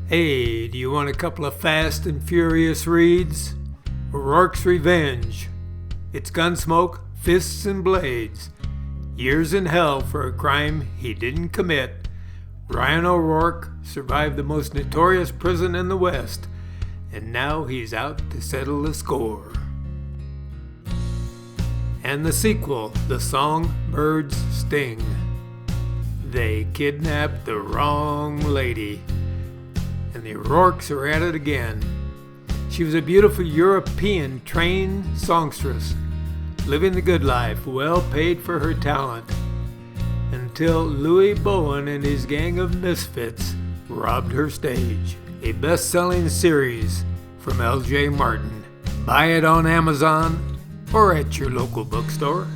Hey, do you want a couple of fast and furious reads? O'Rourke's Revenge. It's gunsmoke, fists and blades. Years in hell for a crime he didn't commit. Ryan O'Rourke survived the most notorious prison in the West, and now he's out to settle the score. And the sequel, The Songbird's Sting. They kidnapped the wrong lady, and the O'Rourkes are at it again. She was a beautiful European trained songstress, living the good life, well paid for her talent, until Louis Bowen and his gang of misfits robbed her stage. A best-selling series from L.J. Martin. Buy it on Amazon or at your local bookstore.